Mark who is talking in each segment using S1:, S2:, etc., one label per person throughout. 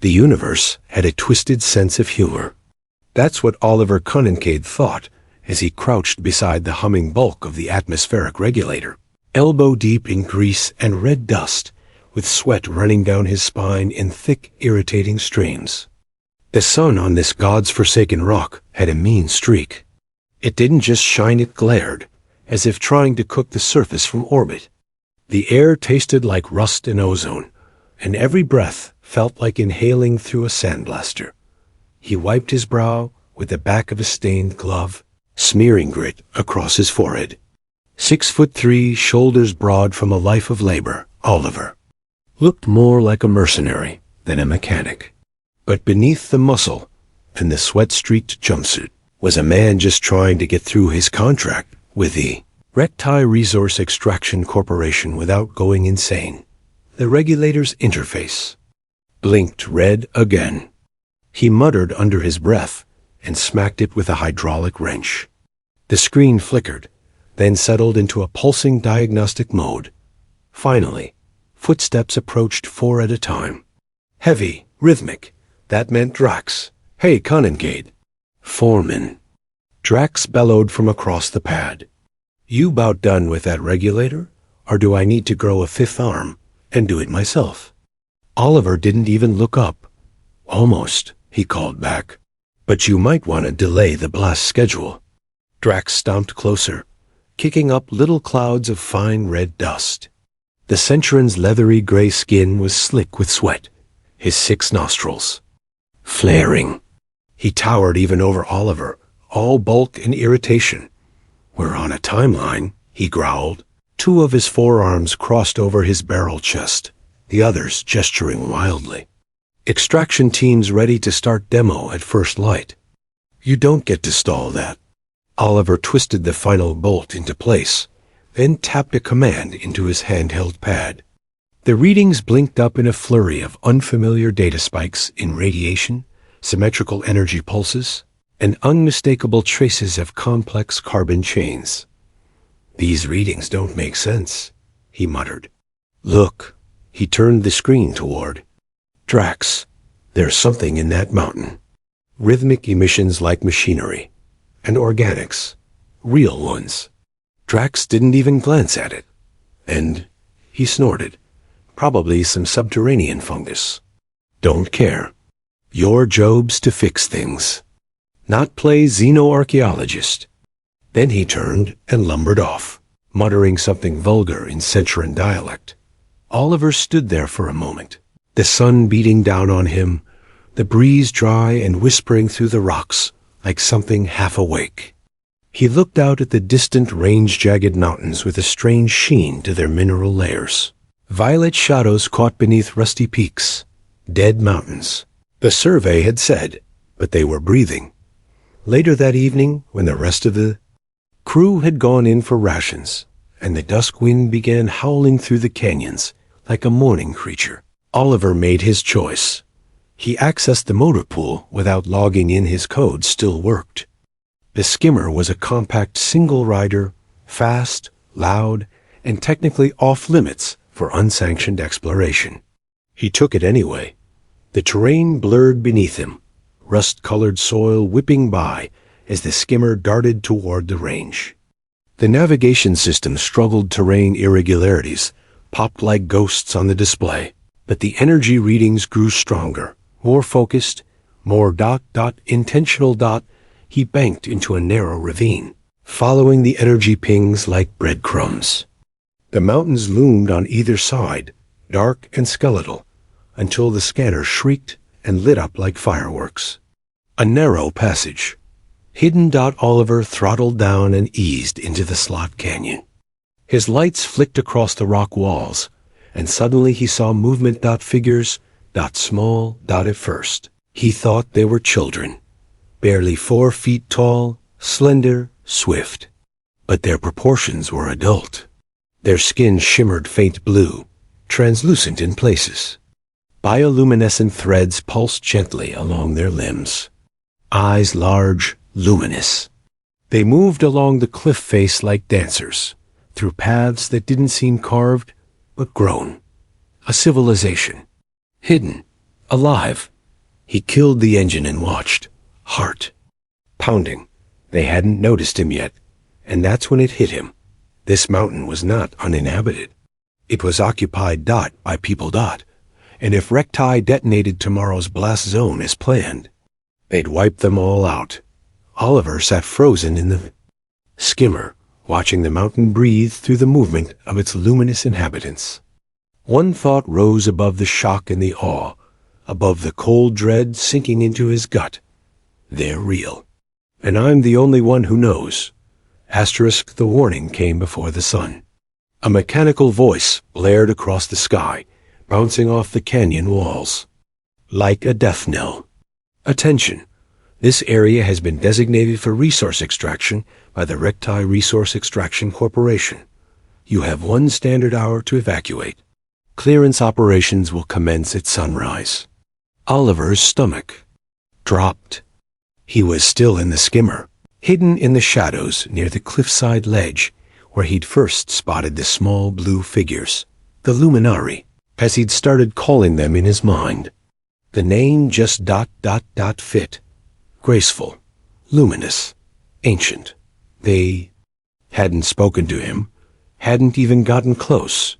S1: The universe had a twisted sense of humor. That's what Oliver Conquests thought as he crouched beside the humming bulk of the atmospheric regulator, elbow deep in grease and red dust, with sweat running down his spine in thick, irritating streams. The sun on this God's-forsaken rock had a mean streak. It didn't just shine, it glared, as if trying to cook the surface from orbit. The air tasted like rust and ozone, and every breath felt like inhaling through a sandblaster. He wiped his brow with the back of a stained glove, smearing grit across his forehead. 6'3", shoulders broad from a life of labor, Oliver looked more like a mercenary than a mechanic. But beneath the muscle and the sweat-streaked jumpsuit was a man just trying to get through his contract with the Recti Resource Extraction Corporation without going insane. The regulator's interface blinked red again. He muttered under his breath and smacked it with a hydraulic wrench. The screen flickered, then settled into a pulsing diagnostic mode. Finally, footsteps approached 4 at a time. Heavy, rhythmic. That meant Drax. "Hey, Conquests." "Foreman." Drax bellowed from across the pad. "You about done with that regulator? Or do I need to grow a 5th arm and do it myself?" Oliver didn't even look up. "Almost," he called back. "But you might want to delay the blast schedule." Drax stomped closer, kicking up little clouds of fine red dust. The Centurion's leathery gray skin was slick with sweat, his 6 nostrils flaring. He towered even over Oliver, all bulk and irritation. "We're on a timeline," he growled. 2 of his forearms crossed over his barrel chest, the others gesturing wildly. "Extraction teams ready to start demo at first light." "You don't get to stall that." Oliver twisted the final bolt into place, then tapped a command into his handheld pad. The readings blinked up in a flurry of unfamiliar data spikes in radiation, symmetrical energy pulses, and unmistakable traces of complex carbon chains. "These readings don't make sense," he muttered. "Look." He turned the screen toward Drax. "There's something in that mountain. Rhythmic emissions like machinery. And organics. Real ones." Drax didn't even glance at it. "And," he snorted, "probably some subterranean fungus." "Don't care. Your job's to fix things, not play xenoarchaeologist." Then he turned and lumbered off, muttering something vulgar in Centurion dialect. Oliver stood there for a moment, the sun beating down on him, the breeze dry and whispering through the rocks like something half awake. He looked out at the distant range-jagged mountains with a strange sheen to their mineral layers. Violet shadows caught beneath rusty peaks. Dead mountains. The survey had said, but they were breathing. Later that evening, when the rest of the crew had gone in for rations, and the dusk wind began howling through the canyons like a mourning creature, Oliver made his choice. He accessed the motor pool without logging in. His code still worked. The skimmer was a compact single-rider, fast, loud, and technically off-limits for unsanctioned exploration. He took it anyway. The terrain blurred beneath him, rust-colored soil whipping by as the skimmer darted toward the range. The navigation system struggled terrain irregularities, popped like ghosts on the display, but the energy readings grew stronger, more focused, more intentional. He banked into a narrow ravine, following the energy pings like breadcrumbs. The mountains loomed on either side, dark and skeletal, until the scanner shrieked and lit up like fireworks. A narrow passage. Hidden. Oliver throttled down and eased into the slot canyon. His lights flicked across the rock walls, and suddenly he saw movement. Figures. Small. At first, he thought they were children. Barely 4 feet tall, slender, swift. But their proportions were adult. Their skin shimmered faint blue, translucent in places. Bioluminescent threads pulsed gently along their limbs. Eyes large, luminous. They moved along the cliff face like dancers, through paths that didn't seem carved, but grown. A civilization. Hidden. alive. He killed the engine and watched, heart pounding. They hadn't noticed him yet, and that's when it hit him. This mountain was not uninhabited. It was occupied by people, and if Recti detonated tomorrow's blast zone as planned, they'd wipe them all out. Oliver sat frozen in the skimmer, watching the mountain breathe through the movement of its luminous inhabitants. One thought rose above the shock and the awe, above the cold dread sinking into his gut. They're real, and I'm the only one who knows. Asterisk, the warning came before the sun. A mechanical voice blared across the sky, bouncing off the canyon walls. Like a death knell. Attention! This area has been designated for resource extraction by the Recti Resource Extraction Corporation. You have 1 standard hour to evacuate. Clearance operations will commence at sunrise. Oliver's stomach dropped. He was still in the skimmer, hidden in the shadows near the cliffside ledge where he'd first spotted the small blue figures, the Luminari, as he'd started calling them in his mind. The name just fit. Graceful, luminous, ancient. They hadn't spoken to him, hadn't even gotten close.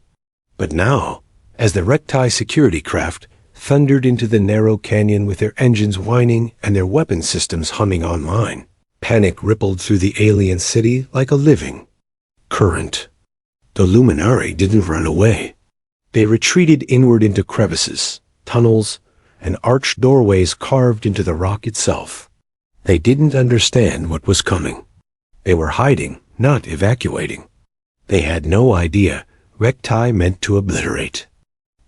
S1: But now, as the Recti security craft thundered into the narrow canyon with their engines whining and their weapon systems humming online, panic rippled through the alien city like a living current. The Luminari didn't run away. They retreated inward into crevices, tunnels, and arched doorways carved into the rock itself. They didn't understand what was coming. They were hiding, not evacuating. They had no idea Recti meant to obliterate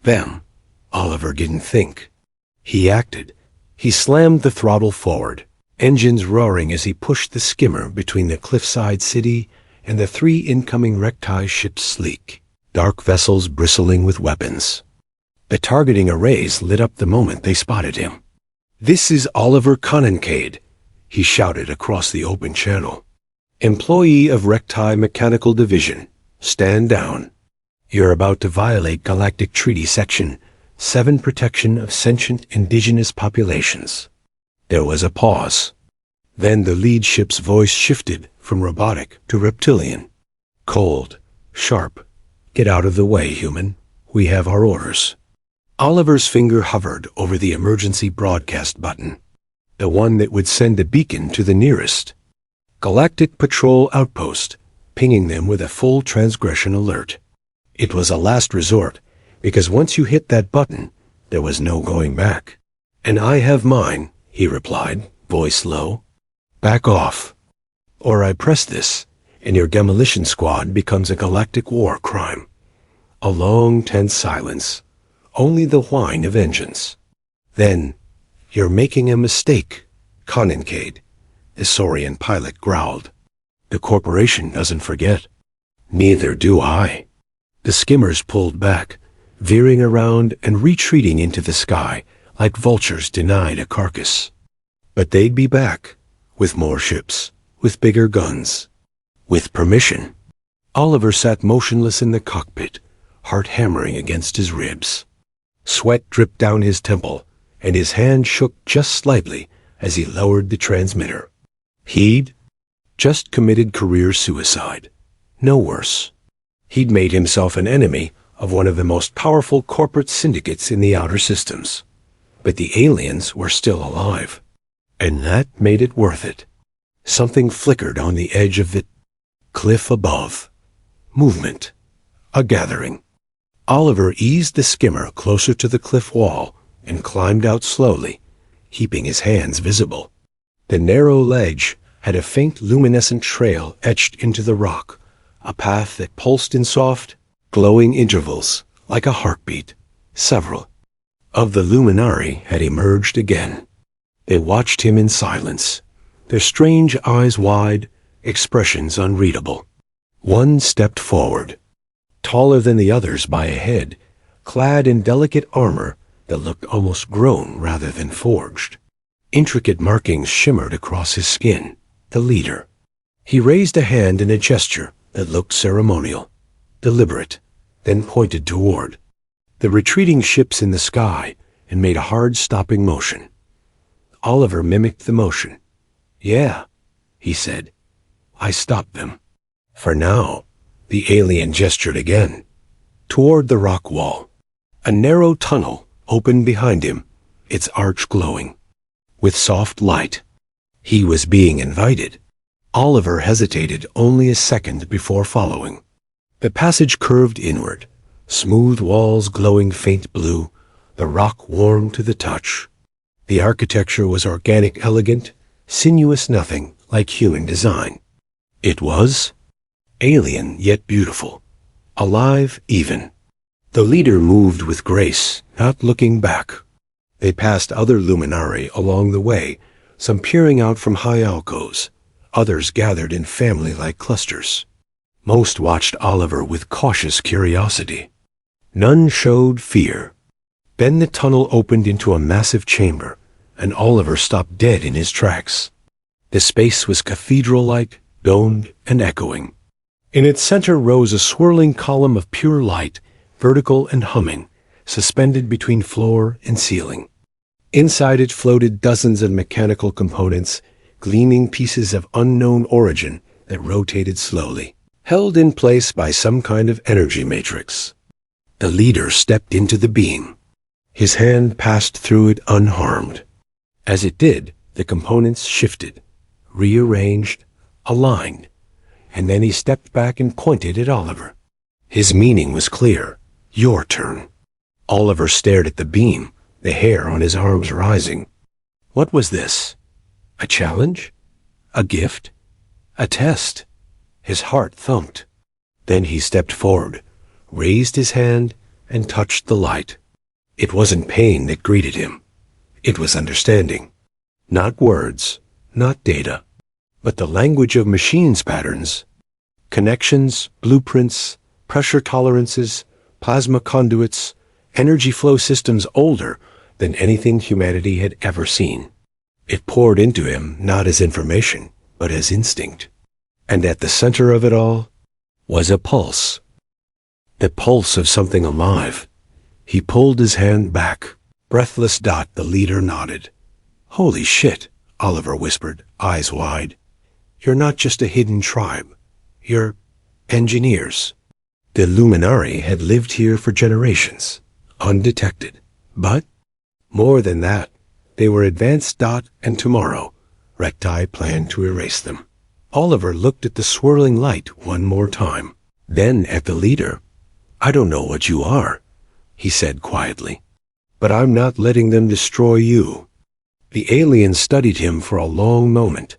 S1: them. Oliver didn't think. He acted. He slammed the throttle forward, engines roaring as he pushed the skimmer between the cliffside city and the 3 incoming Recti ships, sleek, dark vessels bristling with weapons. The targeting arrays lit up the moment they spotted him. "This is Oliver Conquests," he shouted across the open channel. "Employee of Recti Mechanical Division, stand down. You're about to violate Galactic Treaty Section 7 Protection of Sentient Indigenous Populations." There was a pause. Then the lead ship's voice shifted from robotic to reptilian. Cold, sharp. "Get out of the way, human. We have our orders." Oliver's finger hovered over the emergency broadcast button, the one that would send a beacon to the nearest Galactic Patrol outpost, pinging them with a full transgression alert. It was a last resort, because once you hit that button, there was no going back. "And I have mine," he replied, voice low. "Back off. Or I press this, and your demolition squad becomes a galactic war crime." A long, tense silence. Only the whine of engines. Then, "You're making a mistake, Conquests," the Saurian pilot growled. "The corporation doesn't forget." "Neither do I." The skimmers pulled back, veering around and retreating into the sky like vultures denied a carcass. But they'd be back, with more ships, with bigger guns, with permission. Oliver sat motionless in the cockpit, heart hammering against his ribs. Sweat dripped down his temple, and his hand shook just slightly as he lowered the transmitter. He'd just committed career suicide. No worse. He'd made himself an enemy of one of the most powerful corporate syndicates in the outer systems. But the aliens were still alive, and that made it worth it. Something flickered on the edge of the cliff above. Movement. A gathering. Oliver eased the skimmer closer to the cliff wall and climbed out slowly, keeping his hands visible. The narrow ledge had a faint luminescent trail etched into the rock, a path that pulsed in soft, glowing intervals, like a heartbeat. Several of the Luminari had emerged again. They watched him in silence, their strange eyes wide, expressions unreadable. One stepped forward, taller than the others by a head, clad in delicate armor that looked almost grown rather than forged. Intricate markings shimmered across his skin. The leader. He raised a hand in a gesture that looked ceremonial, deliberate, then pointed toward the retreating ships in the sky and made a hard stopping motion. Oliver mimicked the motion. "Yeah," he said. "I stopped them." "For now." The alien gestured again, toward the rock wall. A narrow tunnel opened behind him, its arch glowing with soft light. He was being invited. Oliver hesitated only a second before following. The passage curved inward, smooth walls glowing faint blue, the rock warm to the touch. The architecture was organic, elegant, sinuous, nothing like human design. It was alien yet beautiful, alive even. The leader moved with grace, not looking back. They passed other luminari along the way, some peering out from high alcoves, others gathered in family-like clusters. Most watched Oliver with cautious curiosity. None showed fear. Then the tunnel opened into a massive chamber, and Oliver stopped dead in his tracks. The space was cathedral-like, domed and echoing. In its center rose a swirling column of pure light, vertical and humming, suspended between floor and ceiling. Inside it floated dozens of mechanical components, gleaming pieces of unknown origin that rotated slowly, held in place by some kind of energy matrix. The leader stepped into the beam. His hand passed through it unharmed. As it did, the components shifted, rearranged, aligned, and then he stepped back and pointed at Oliver. His meaning was clear. "Your turn." Oliver stared at the beam, the hair on his arms rising. What was this? A challenge? A gift? A test? His heart thumped. Then he stepped forward, raised his hand, and touched the light. It wasn't pain that greeted him. It was understanding. Not words, not data, but the language of machines' patterns. Connections, blueprints, pressure tolerances, plasma conduits, energy flow systems older than anything humanity had ever seen. It poured into him not as information, but as instinct. And at the center of it all was a pulse. The pulse of something alive. He pulled his hand back. Breathless. The leader nodded. "Holy shit," Oliver whispered, eyes wide. "You're not just a hidden tribe. You're engineers." The luminari had lived here for generations, undetected. But more than that, they were advanced. And tomorrow, Recti planned to erase them. Oliver looked at the swirling light one more time, then at the leader. "I don't know what you are," he said quietly, "but I'm not letting them destroy you." The alien studied him for a long moment,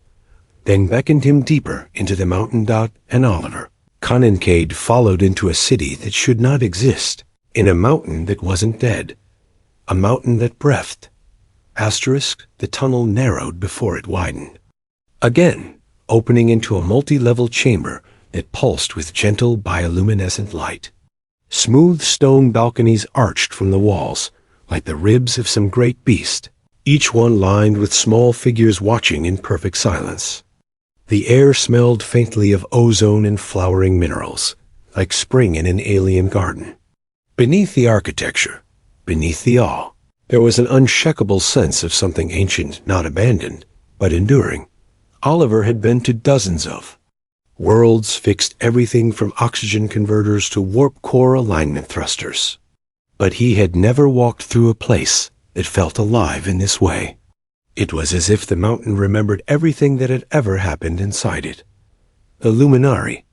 S1: then beckoned him deeper into the mountain. And Oliver, Conquests, followed into a city that should not exist, in a mountain that wasn't dead, a mountain that breathed. The tunnel narrowed before it widened. Again, opening into a multi-level chamber that pulsed with gentle bioluminescent light. Smooth stone balconies arched from the walls, like the ribs of some great beast, each one lined with small figures watching in perfect silence. The air smelled faintly of ozone and flowering minerals, like spring in an alien garden. Beneath the architecture, beneath the awe, there was an unshakable sense of something ancient, not abandoned, but enduring. Oliver had been to dozens of worlds, fixed everything from oxygen converters to warp core alignment thrusters. But he had never walked through a place that felt alive in this way. It was as if the mountain remembered everything that had ever happened inside it. The luminari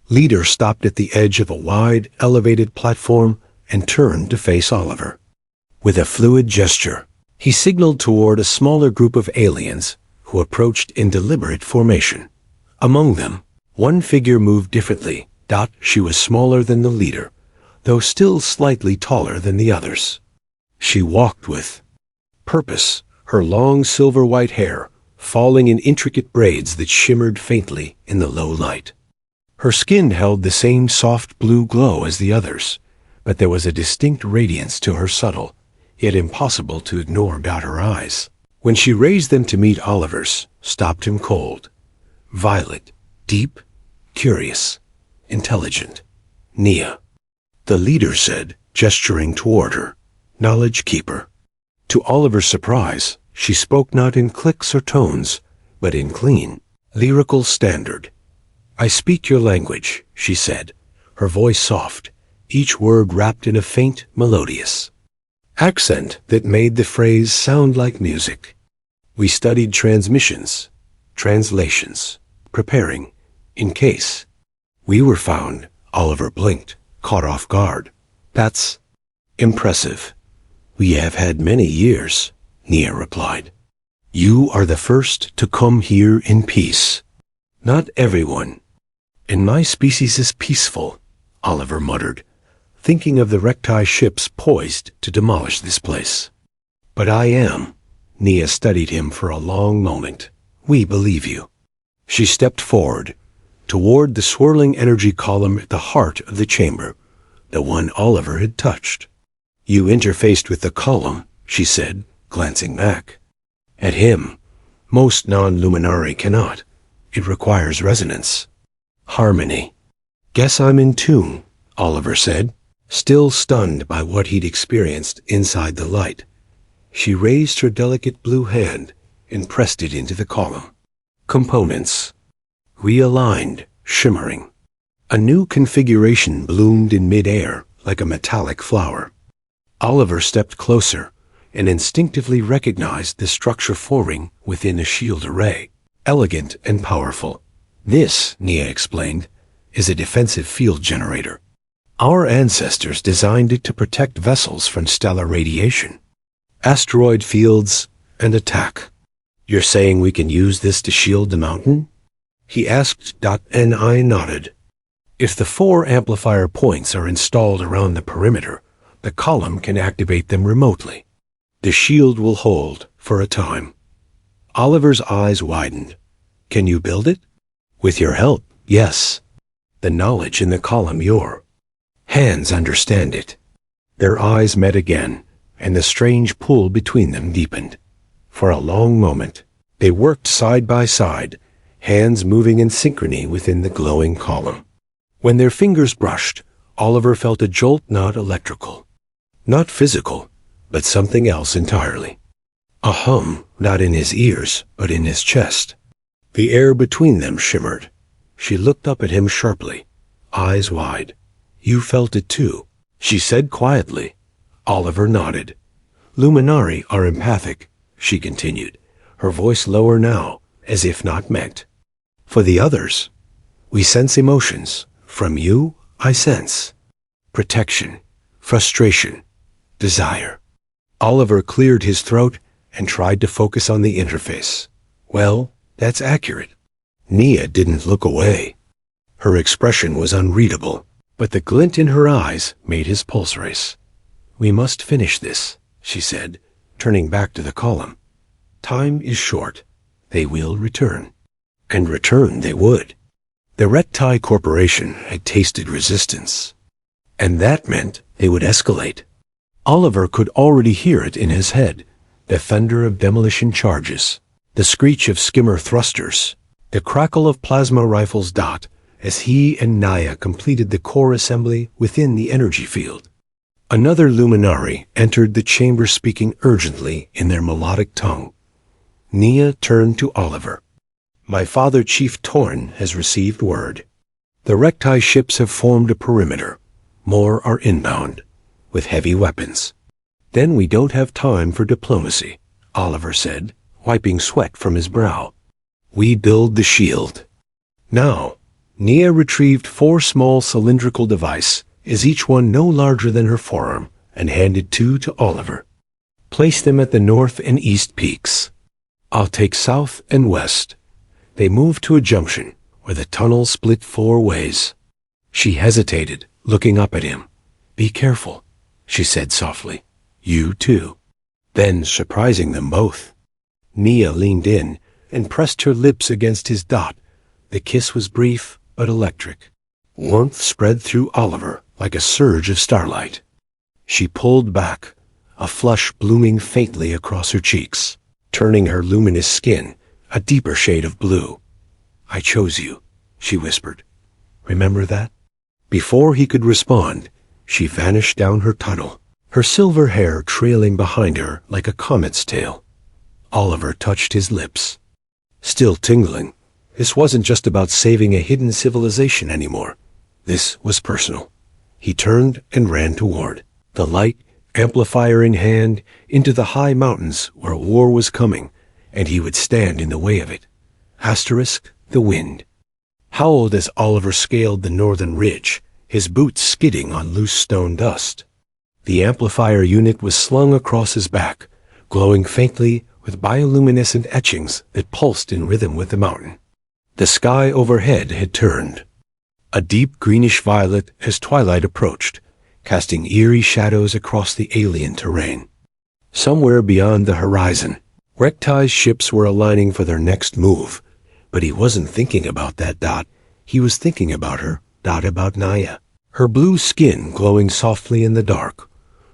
S1: leader stopped at the edge of a wide, elevated platform and turned to face Oliver. With a fluid gesture, he signaled toward a smaller group of aliens who approached in deliberate formation. Among them, one figure moved differently. She was smaller than the leader, though still slightly taller than the others. She walked with purpose, her long silver-white hair falling in intricate braids that shimmered faintly in the low light. Her skin held the same soft blue glow as the others, but there was a distinct radiance to her subtle, yet impossible to ignore about her eyes. When she raised them to meet Oliver's, stopped him cold. Violet, deep, curious, intelligent. "Nia," the leader said, gesturing toward her. "Knowledge keeper." To Oliver's surprise, she spoke not in clicks or tones, but in clean, lyrical standard. "I speak your language," she said, her voice soft, each word wrapped in a faint, melodious accent that made the phrase sound like music. "We studied transmissions, translations, preparing, in case." "We were found," Oliver blinked, caught off guard. "That's impressive." "We have had many years," Nia replied. "You are the first to come here in peace." "Not everyone. And my species is peaceful," Oliver muttered, thinking of the Recti ships poised to demolish this place. "But I am." Nia studied him for a long moment. "We believe you." She stepped forward, toward the swirling energy column at the heart of the chamber, the one Oliver had touched. "You interfaced with the column," she said, glancing back at him. "Most non-luminari cannot. It requires resonance. Harmony." "Guess I'm in tune," Oliver said, still stunned by what he'd experienced inside the light. She raised her delicate blue hand and pressed it into the column. Components realigned, shimmering. A new configuration bloomed in mid-air like a metallic flower. Oliver stepped closer and instinctively recognized the structure forming within a shield array, elegant and powerful. "This," Nia explained, "is a defensive field generator. Our ancestors designed it to protect vessels from stellar radiation, asteroid fields, and attack." "You're saying we can use this to shield the mountain?" he asked, and I nodded. "If the 4 amplifier points are installed around the perimeter, the column can activate them remotely. The shield will hold for a time." Oliver's eyes widened. "Can you build it?" "With your help, yes. The knowledge in the column your hands understand it." Their eyes met again, and the strange pull between them deepened. For a long moment, they worked side by side, hands moving in synchrony within the glowing column. When their fingers brushed, Oliver felt a jolt not electrical, not physical, but something else entirely. A hum, not in his ears, but in his chest. The air between them shimmered. She looked up at him sharply, eyes wide. "You felt it too," she said quietly. Oliver nodded. "Luminari are empathic," she continued, her voice lower now, as if not meant. "For the others, we sense emotions. From you, I sense protection, frustration, desire." Oliver cleared his throat and tried to focus on the interface. "Well, that's accurate." Nia didn't look away. Her expression was unreadable, but the glint in her eyes made his pulse race. "We must finish this," she said, turning back to the column. "Time is short. They will return." And return they would. The Recti Corporation had tasted resistance, and that meant they would escalate. Oliver could already hear it in his head, the thunder of demolition charges, the screech of skimmer thrusters, the crackle of plasma rifles as he and Nia completed the core assembly within the energy field. Another luminari entered the chamber speaking urgently in their melodic tongue. Nia turned to Oliver. "My father, Chief Torn, has received word. The Recti ships have formed a perimeter. More are inbound, with heavy weapons." "Then we don't have time for diplomacy," Oliver said, wiping sweat from his brow. "We build the shield." Now, Nia retrieved 4 small cylindrical devices, each one no larger than her forearm, and handed 2 to Oliver. "Place them at the north and east peaks. I'll take south and west." They moved to a junction where the tunnel split 4 ways. She hesitated, looking up at him. "Be careful," she said softly. "You too." Then, surprising them both, Nia leaned in and pressed her lips against his dot. The kiss was brief but electric. Warmth spread through Oliver like a surge of starlight. She pulled back, a flush blooming faintly across her cheeks, turning her luminous skin a deeper shade of blue. "I chose you," she whispered. "Remember that?" Before he could respond, she vanished down her tunnel, her silver hair trailing behind her like a comet's tail. Oliver touched his lips. Still tingling, this wasn't just about saving a hidden civilization anymore. This was personal. He turned and ran toward the light, amplifier in hand, into the high mountains where war was coming, and he would stand in the way of it. Asterisk, the wind. Howled as Oliver scaled the northern ridge, his boots skidding on loose stone dust. The amplifier unit was slung across his back, glowing faintly with bioluminescent etchings that pulsed in rhythm with the mountain. The sky overhead had turned a deep greenish violet as twilight approached, casting eerie shadows across the alien terrain. Somewhere beyond the horizon, Rek'Tai's ships were aligning for their next move, but he wasn't thinking about that dot. He was thinking about her, about Naya. Her blue skin glowing softly in the dark,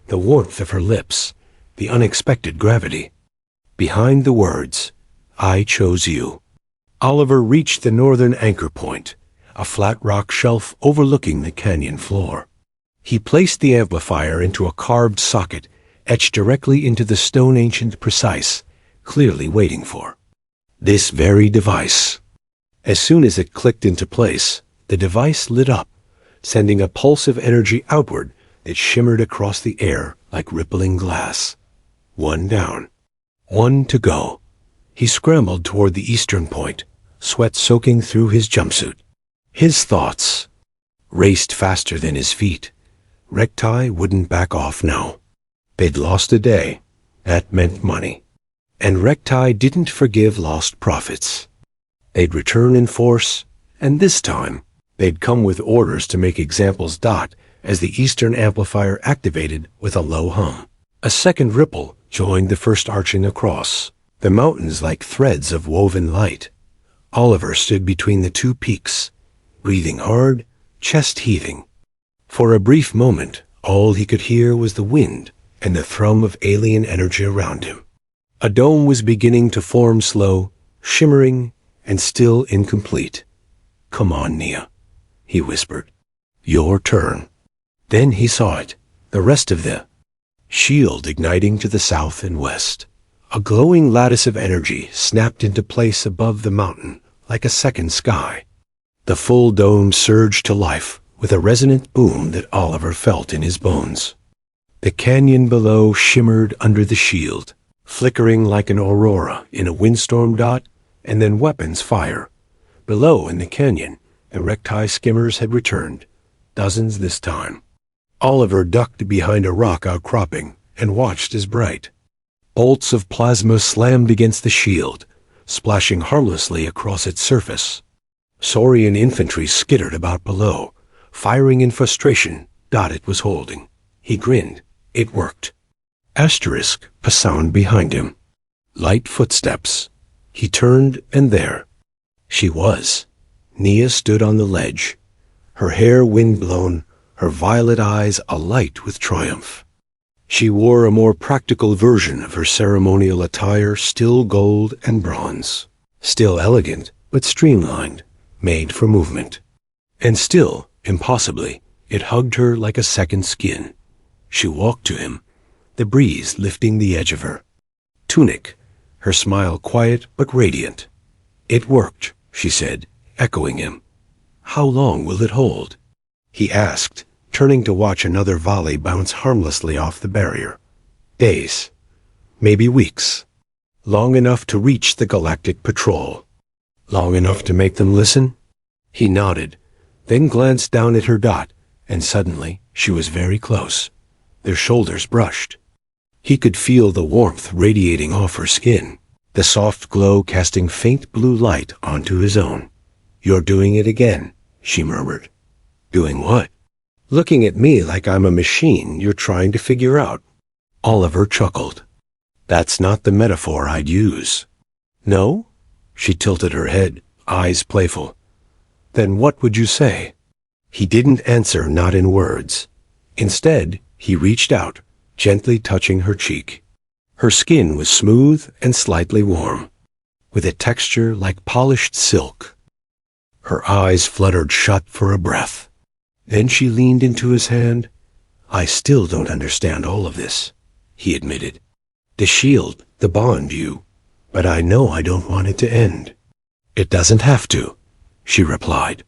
S1: the warmth of her lips, the unexpected gravity. Behind the words, "I chose you," Oliver reached the northern anchor point, a flat rock shelf overlooking the canyon floor. He placed the amplifier into a carved socket, etched directly into the stone ancient precise, clearly waiting for this very device. As soon as it clicked into place, the device lit up, sending a pulse of energy outward that shimmered across the air like rippling glass. One down. One to go. He scrambled toward the eastern point, sweat soaking through his jumpsuit. His thoughts raced faster than his feet. Rek'Tai wouldn't back off now. They'd lost a day. That meant money. And Rek'Tai didn't forgive lost profits. They'd return in force, and this time, they'd come with orders to make examples dot as the eastern amplifier activated with a low hum. A second ripple joined the first arching across, the mountains like threads of woven light. Oliver stood between the two peaks, breathing hard, chest heaving. For a brief moment, all he could hear was the wind and the thrum of alien energy around him. A dome was beginning to form, slow, shimmering, and still incomplete. "Come on, Nia," he whispered. "Your turn." Then he saw it, the rest of the shield igniting to the south and west. A glowing lattice of energy snapped into place above the mountain like a second sky. The full dome surged to life with a resonant boom that Oliver felt in his bones. The canyon below shimmered under the shield, flickering like an aurora in a windstorm dot, and then weapons fire. Below in the canyon, the Rek'Tai skimmers had returned, dozens this time. Oliver ducked behind a rock outcropping and watched as bright bolts of plasma slammed against the shield, splashing harmlessly across its surface. Saurian infantry skittered about below, firing in frustration. It was holding. He grinned. It worked. Asterisk, a sound behind him. Light footsteps. He turned, and there she was. Nia stood on the ledge, her hair wind-blown, her violet eyes alight with triumph. She wore a more practical version of her ceremonial attire, still gold and bronze. Still elegant, but streamlined, made for movement. And still, impossibly, it hugged her like a second skin. She walked to him, the breeze lifting the edge of her tunic, her smile quiet but radiant. "It worked," she said, echoing him. "How long will it hold?" he asked, turning to watch another volley bounce harmlessly off the barrier. "Days. Maybe weeks. Long enough to reach the Galactic patrol. Long enough to make them listen?" He nodded, then glanced down at her dot, and suddenly she was very close. Their shoulders brushed. He could feel the warmth radiating off her skin, the soft glow casting faint blue light onto his own. "You're doing it again," she murmured. "Doing what?" "Looking at me like I'm a machine you're trying to figure out." Oliver chuckled. "That's not the metaphor I'd use." "No?" She tilted her head, eyes playful. "Then what would you say?" He didn't answer, not in words. Instead, he reached out, gently touching her cheek. Her skin was smooth and slightly warm, with a texture like polished silk. Her eyes fluttered shut for a breath. Then she leaned into his hand. I still don't understand all of this, he admitted. The shield, the bond, but I know I don't want it to end. It doesn't have to, she replied.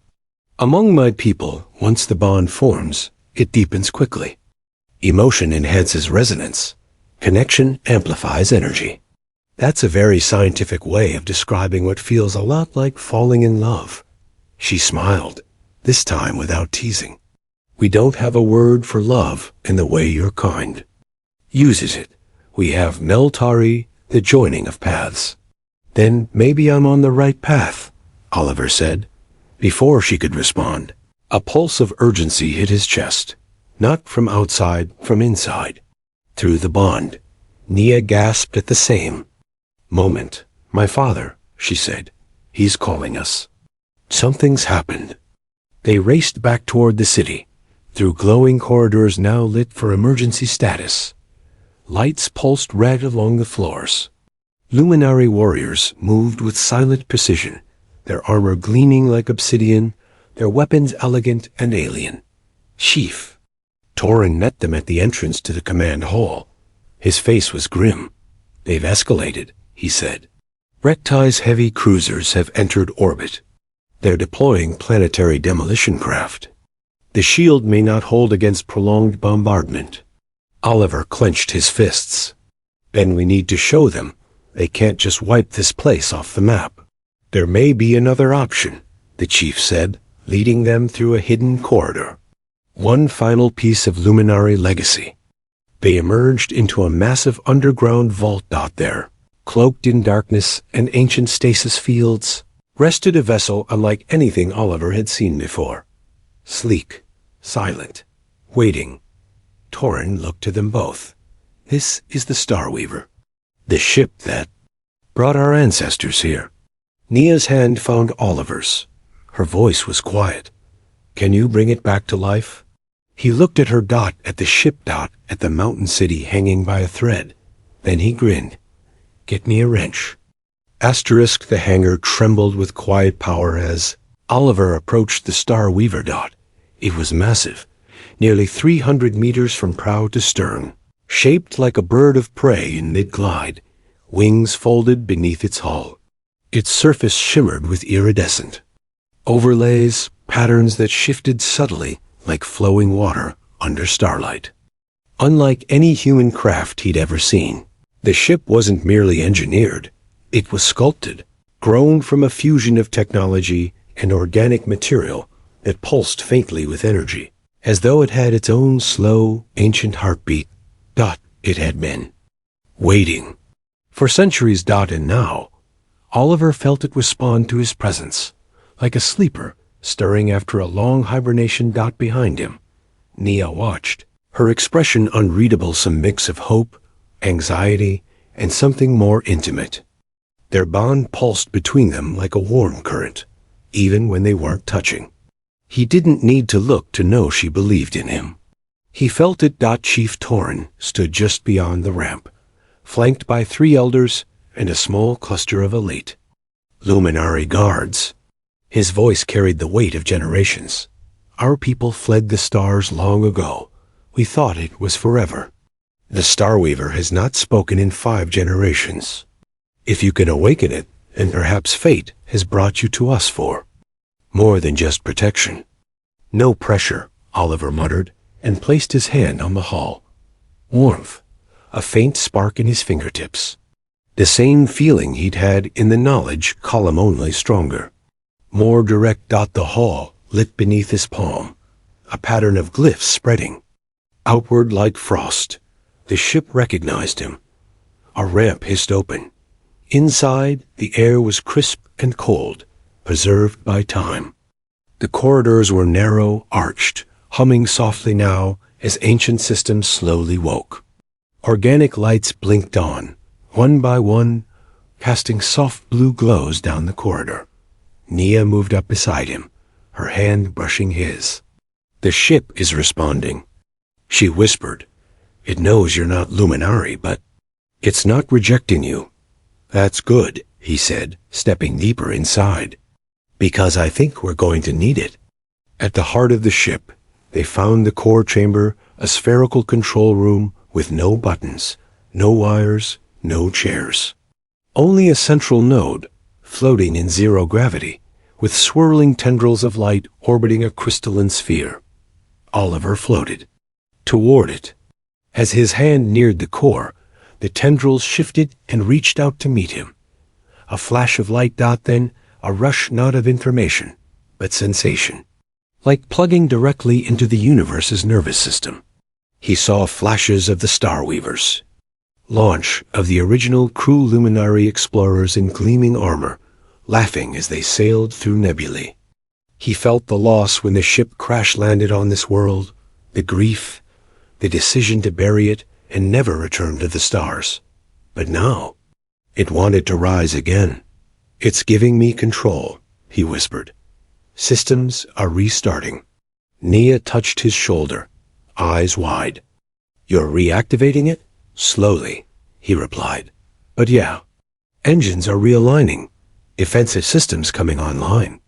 S1: Among my people, once the bond forms, it deepens quickly. Emotion enhances resonance. Connection amplifies energy. That's a very scientific way of describing what feels a lot like falling in love. She smiled, this time without teasing. We don't have a word for love in the way your kind uses it. We have Meltari, the joining of paths. Then maybe I'm on the right path, Oliver said. Before she could respond, a pulse of urgency hit his chest. Not from outside, from inside. Through the bond, Nia gasped at the same moment. My father, she said. He's calling us. Something's happened. They raced back toward the city, through glowing corridors now lit for emergency status. Lights pulsed red along the floors. Luminary warriors moved with silent precision, their armor gleaming like obsidian, their weapons elegant and alien. Chief. Torin met them at the entrance to the command hall. His face was grim. They've escalated, he said. Recti's heavy cruisers have entered orbit. They're deploying planetary demolition craft. The shield may not hold against prolonged bombardment. Oliver clenched his fists. Then we need to show them they can't just wipe this place off the map. There may be another option, the chief said, leading them through a hidden corridor. One final piece of Luminary legacy. They emerged into a massive underground vault. There, cloaked in darkness and ancient stasis fields, rested a vessel unlike anything Oliver had seen before. Sleek, silent, waiting. Torin looked to them both. This is the Starweaver, the ship that brought our ancestors here. Nia's hand found Oliver's. Her voice was quiet. Can you bring it back to life? He looked at her, at the ship, at the mountain city hanging by a thread. Then he grinned. Get me a wrench. The hangar trembled with quiet power as Oliver approached the Starweaver. It was massive, nearly 300 meters from prow to stern, shaped like a bird of prey in mid-glide, wings folded beneath its hull. Its surface shimmered with iridescent overlays, patterns that shifted subtly like flowing water under starlight. Unlike any human craft he'd ever seen, the ship wasn't merely engineered. It was sculpted, grown from a fusion of technology and organic material that pulsed faintly with energy, as though it had its own slow, ancient heartbeat. It had been waiting for centuries. And now, Oliver felt it respond to his presence, like a sleeper stirring after a long hibernation. Behind him, Nia watched, her expression unreadable, some mix of hope, anxiety, and something more intimate. Their bond pulsed between them like a warm current, even when they weren't touching. He didn't need to look to know she believed in him. He felt it. Chief Torin stood just beyond the ramp, flanked by 3 elders and a small cluster of elite Luminary guards. His voice carried the weight of generations. Our people fled the stars long ago. We thought it was forever. The Starweaver has not spoken in 5 generations. If you can awaken it, then perhaps fate has brought you to us for more than just protection. No pressure, Oliver muttered, and placed his hand on the hull. Warmth, a faint spark in his fingertips. The same feeling he'd had in the knowledge column, only stronger. More direct. The hull lit beneath his palm, a pattern of glyphs spreading outward like frost. The ship recognized him. A ramp hissed open. Inside, the air was crisp and cold, preserved by time. The corridors were narrow, arched, humming softly now as ancient systems slowly woke. Organic lights blinked on, one by one, casting soft blue glows down the corridor. Nia moved up beside him, her hand brushing his. The ship is responding, she whispered. It knows you're not Luminary, but it's not rejecting you. That's good, he said, stepping deeper inside. Because I think we're going to need it. At the heart of the ship, they found the core chamber, A spherical control room with no buttons, no wires, no chairs. Only a central node, floating in zero gravity, with swirling tendrils of light orbiting a crystalline sphere. Oliver floated toward it. As his hand neared the core, the tendrils shifted and reached out to meet him. A flash of light, then a rush not of information, but sensation. Like plugging directly into the universe's nervous system. He saw flashes of the Star Weavers. Launch of the original crew luminary explorers in gleaming armor, laughing as they sailed through nebulae. He felt the loss when the ship crash-landed on this world, the grief, the decision to bury it and never return to the stars. But now, it wanted to rise again. "It's giving me control," he whispered. "Systems are restarting." Nia touched his shoulder, eyes wide. "You're reactivating it?" "Slowly," he replied. "But yeah, engines are realigning. Defensive systems coming online.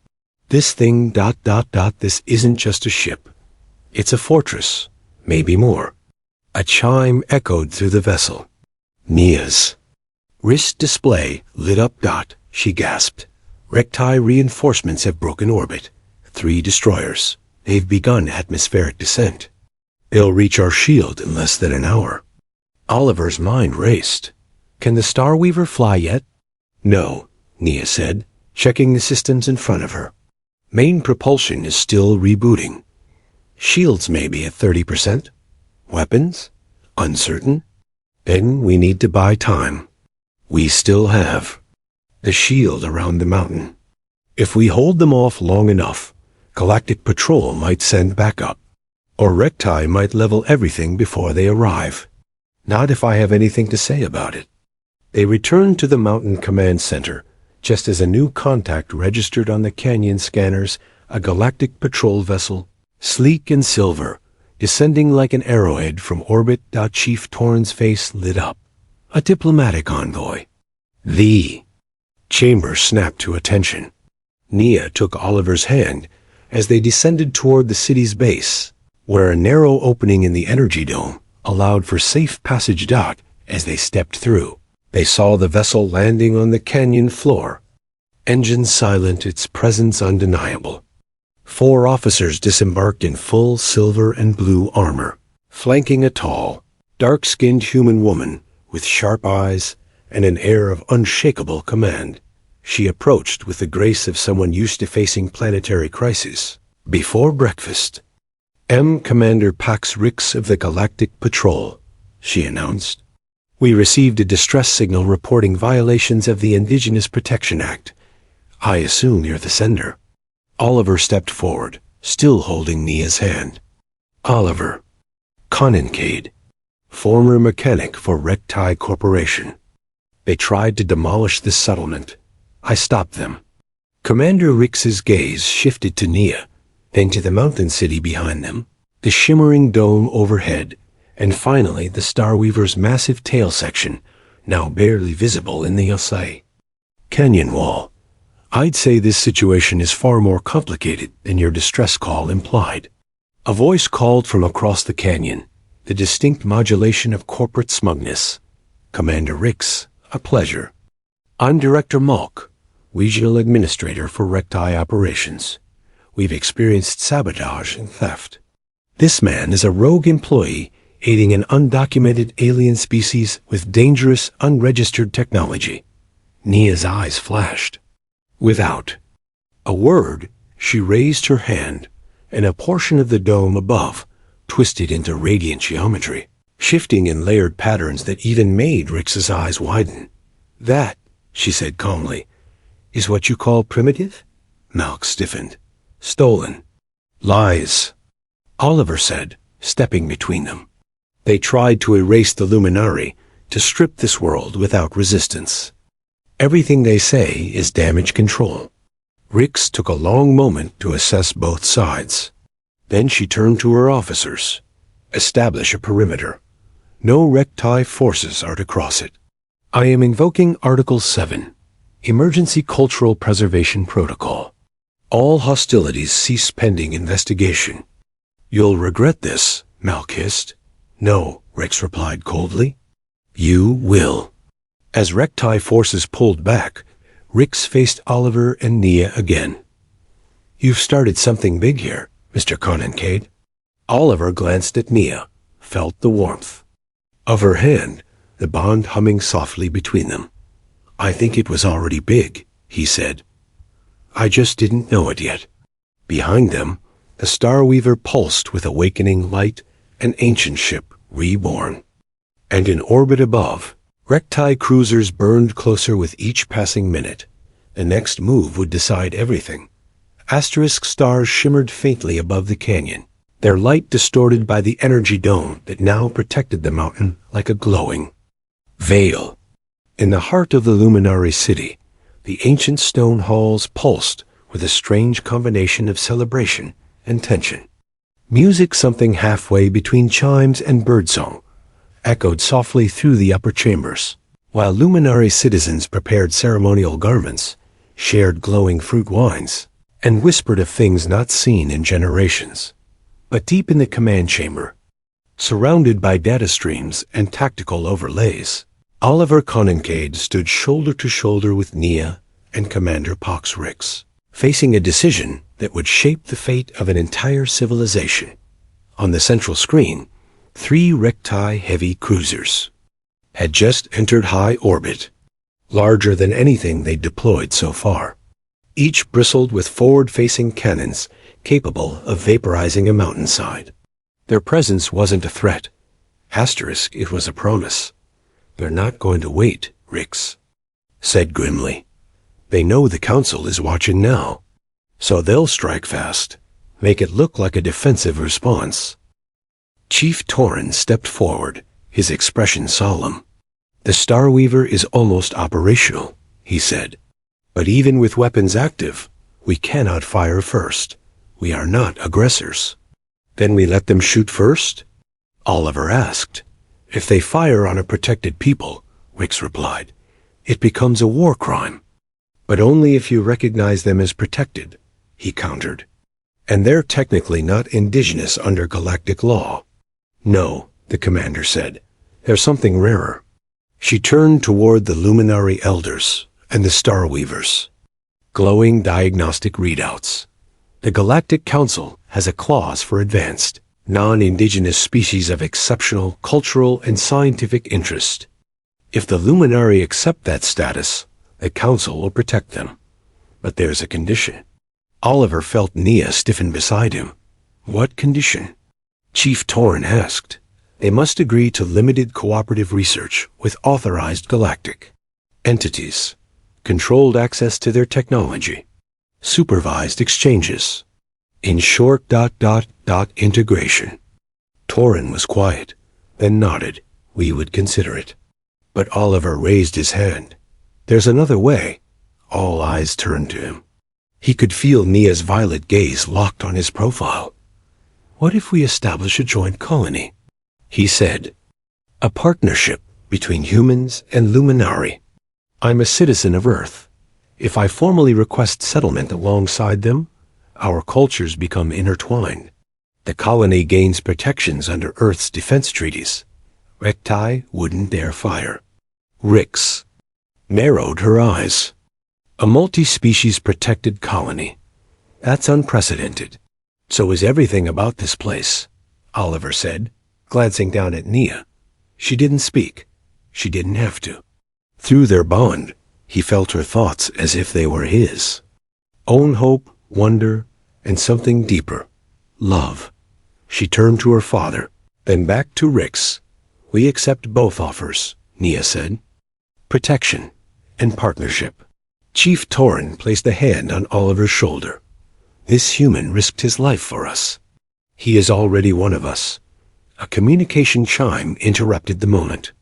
S1: This thing... This isn't just a ship. It's a fortress, maybe more." A chime echoed through the vessel. Nia's wrist display lit up. She gasped. "Recti reinforcements have broken orbit. 3 destroyers. They've begun atmospheric descent. They'll reach our shield in less than an hour." Oliver's mind raced. "Can the Star Weaver fly yet?" "No," Nia said, checking the systems in front of her. "Main propulsion is still rebooting. Shields may be at 30%. Weapons? Uncertain. Then we need to buy time. We still have the shield around the mountain. If we hold them off long enough, Galactic Patrol might send backup. Or Recti might level everything before they arrive. Not if I have anything to say about it." They returned to the mountain command center, just as a new contact registered on the canyon scanners, a Galactic Patrol vessel, sleek and silver, descending like an arrowhead from orbit. Chief Torrens' face lit up. A diplomatic envoy. The chamber snapped to attention. Nia took Oliver's hand as they descended toward the city's base, where a narrow opening in the energy dome allowed for safe passage. As they stepped through, they saw the vessel landing on the canyon floor. Engines silent, its presence undeniable. 4 officers disembarked in full silver and blue armor, flanking a tall, dark-skinned human woman with sharp eyes and an air of unshakable command. She approached with the grace of someone used to facing planetary crises. "Before breakfast, Commander Pax Rix of the Galactic Patrol," she announced. "We received a distress signal reporting violations of the Indigenous Protection Act. I assume you're the sender." Oliver stepped forward, still holding Nia's hand. "Oliver Conquests, former mechanic for Recti Corporation. They tried to demolish this settlement. I stopped them." Commander Rix's gaze shifted to Nia, then to the mountain city behind them, the shimmering dome overhead, and finally the Star Weaver's massive tail section, now barely visible in the Osai canyon wall. "I'd say this situation is far more complicated than your distress call implied." A voice called from across the canyon, the distinct modulation of corporate smugness. "Commander Rix, a pleasure. I'm Director Malk, Regional Administrator for Recti Operations. We've experienced sabotage and theft. This man is a rogue employee aiding an undocumented alien species with dangerous, unregistered technology." Nia's eyes flashed. Without a word, she raised her hand, and a portion of the dome above twisted into radiant geometry, shifting in layered patterns that even made Rix's eyes widen. "That," she said calmly, "is what you call primitive?" Malk stiffened. "Stolen." "Lies," Oliver said, stepping between them. "They tried to erase the Luminari, to strip this world without resistance. Everything they say is damage control." Rix took a long moment to assess both sides. Then she turned to her officers. "Establish a perimeter. No Recti forces are to cross it. I am invoking Article 7, Emergency Cultural Preservation Protocol. All hostilities cease pending investigation." "You'll regret this," Mal hissed. No, Rex replied coldly. You will. As Recti forces pulled back, Rix faced Oliver and Nia again. You've started something big here, Mr. Conquests. Oliver glanced at Nia, felt the warmth of her hand, the bond humming softly between them. I think it was already big, he said. I just didn't know it yet. Behind them, the Star Weaver pulsed with awakening light, an ancient ship reborn. And in orbit above, Recti cruisers burned closer with each passing minute. The next move would decide everything. Asterisk stars shimmered faintly above the canyon, their light distorted by the energy dome that now protected the mountain like a glowing veil. In the heart of the luminary city, the ancient stone halls pulsed with a strange combination of celebration and tension. Music something halfway between chimes and birdsong echoed softly through the upper chambers, while luminary citizens prepared ceremonial garments, shared glowing fruit wines, and whispered of things not seen in generations. But deep in the command chamber, surrounded by data streams and tactical overlays, Oliver Conquests stood shoulder to shoulder with Nia and Commander Pox Rix, facing a decision that would shape the fate of an entire civilization. On the central screen, 3 Recti heavy cruisers had just entered high orbit, larger than anything they'd deployed so far. Each bristled with forward-facing cannons capable of vaporizing a mountainside. Their presence wasn't a threat. Asterisk, it was a promise. They're not going to wait, Rix said grimly. They know the Council is watching now, so they'll strike fast, make it look like a defensive response. Chief Torin stepped forward, his expression solemn. The Star Weaver is almost operational, he said. But even with weapons active, we cannot fire first. We are not aggressors. Then we let them shoot first? Oliver asked. If they fire on a protected people, Rix replied, it becomes a war crime. But only if you recognize them as protected, he countered. And they're technically not indigenous under galactic law. No, the commander said. There's something rarer. She turned toward the luminary elders and the Star Weavers. Glowing diagnostic readouts. The Galactic Council has a clause for advanced, non-indigenous species of exceptional cultural and scientific interest. If the Luminari accept that status, the Council will protect them. But there's a condition. Oliver felt Nia stiffen beside him. What condition? Chief Torin asked. They must agree to limited cooperative research with authorized galactic entities, controlled access to their technology, supervised exchanges. In short, integration. Torin was quiet, then nodded. We would consider it. But Oliver raised his hand. There's another way. All eyes turned to him. He could feel Nia's violet gaze locked on his profile. What if we establish a joint colony? He said. A partnership between humans and Luminari. I'm a citizen of Earth. If I formally request settlement alongside them, our cultures become intertwined. The colony gains protections under Earth's defense treaties. Recti wouldn't dare fire. Rix narrowed her eyes. A multi-species protected colony. That's unprecedented. So is everything about this place, Oliver said, glancing down at Nia. She didn't speak. She didn't have to. Through their bond, he felt her thoughts as if they were his. Own hope, wonder, and something deeper. Love. She turned to her father, then back to Rix. We accept both offers, Nia said. Protection and partnership. Chief Torin placed a hand on Oliver's shoulder. This human risked his life for us. He is already one of us. A communication chime interrupted the moment.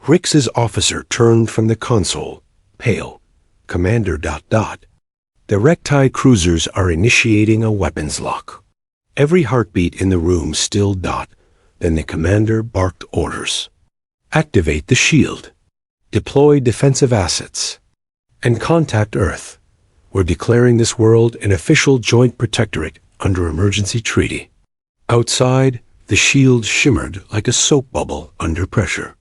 S1: Rix's officer turned from the console, pale. Commander ... The Recti cruisers are initiating a weapons lock. Every heartbeat in the room stilled. Then the commander barked orders. Activate the shield. Deploy defensive assets. And contact Earth. We're declaring this world an official joint protectorate under emergency treaty. Outside, The shield shimmered like a soap bubble under pressure.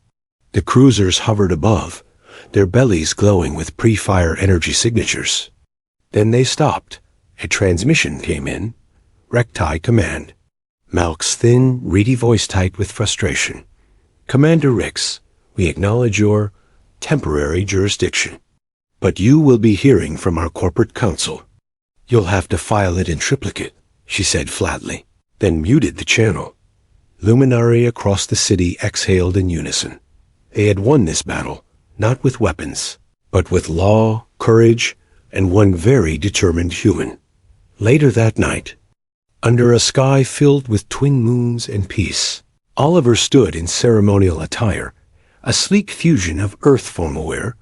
S1: The cruisers hovered above, their bellies glowing with pre-fire energy signatures. Then they stopped. A transmission came in. Recti command. Malk's thin, reedy voice tight with frustration. Commander Rix, we acknowledge your temporary jurisdiction. But you will be hearing from our corporate council. You'll have to file it in triplicate, she said flatly, then muted the channel. Luminari across the city exhaled in unison. They had won this battle, not with weapons, but with law, courage, and one very determined human. Later that night, under a sky filled with twin moons and peace, Oliver stood in ceremonial attire, a sleek fusion of earth formal wear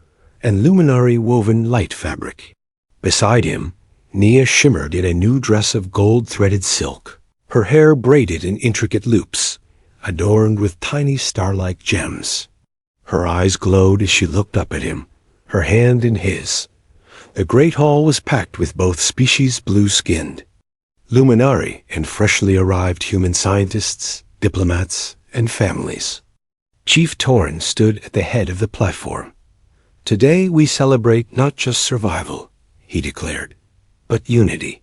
S1: and luminary-woven light fabric. Beside him, Nia shimmered in a new dress of gold-threaded silk, her hair braided in intricate loops, adorned with tiny star-like gems. Her eyes glowed as she looked up at him, her hand in his. The great hall was packed with both species blue-skinned, luminari and freshly arrived human scientists, diplomats, and families. Chief Torrin stood at the head of the platform. Today we celebrate not just survival, he declared, but unity,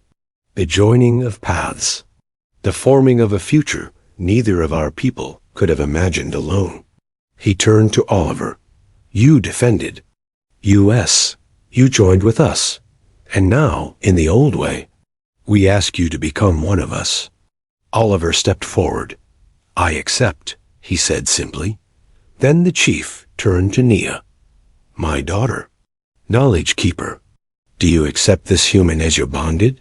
S1: the joining of paths, the forming of a future neither of our people could have imagined alone. He turned to Oliver. You defended. U.S., you joined with us. And now, in the old way, we ask you to become one of us. Oliver stepped forward. I accept, he said simply. Then the chief turned to Nia. My daughter, knowledge keeper, do you accept this human as your bonded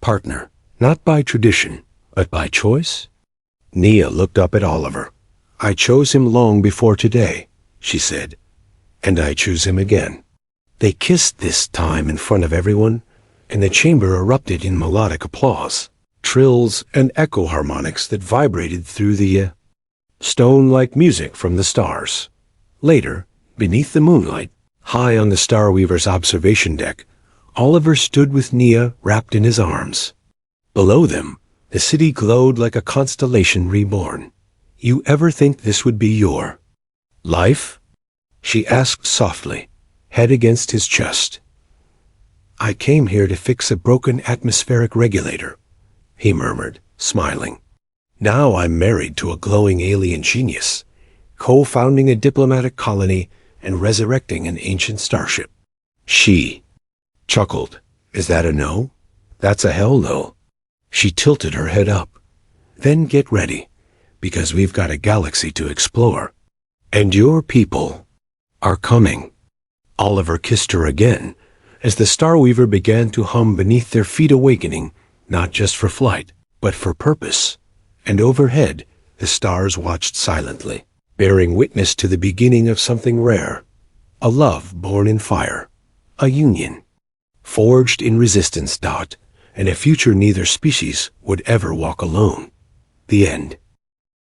S1: partner, not by tradition, but by choice? Nia looked up at Oliver. I chose him long before today, she said, and I choose him again. They kissed this time in front of everyone, and the chamber erupted in melodic applause, trills and echo harmonics that vibrated through the stone-like music from the stars. Later, beneath the moonlight, high on the Star Weaver's observation deck, Oliver stood with Nia wrapped in his arms. Below them, the city glowed like a constellation reborn. You ever think this would be your life? She asked softly, head against his chest. I came here to fix a broken atmospheric regulator, he murmured, smiling. Now I'm married to a glowing alien genius, co-founding a diplomatic colony and resurrecting an ancient starship. She chuckled. Is that a no? That's a hell no. She tilted her head up. Then get ready, because we've got a galaxy to explore. And your people are coming. Oliver kissed her again, as the Star Weaver began to hum beneath their feet, awakening, not just for flight, but for purpose. And overhead, the stars watched silently, bearing witness to the beginning of something rare, a love born in fire, a union, forged in resistance. And a future neither species would ever walk alone. The end.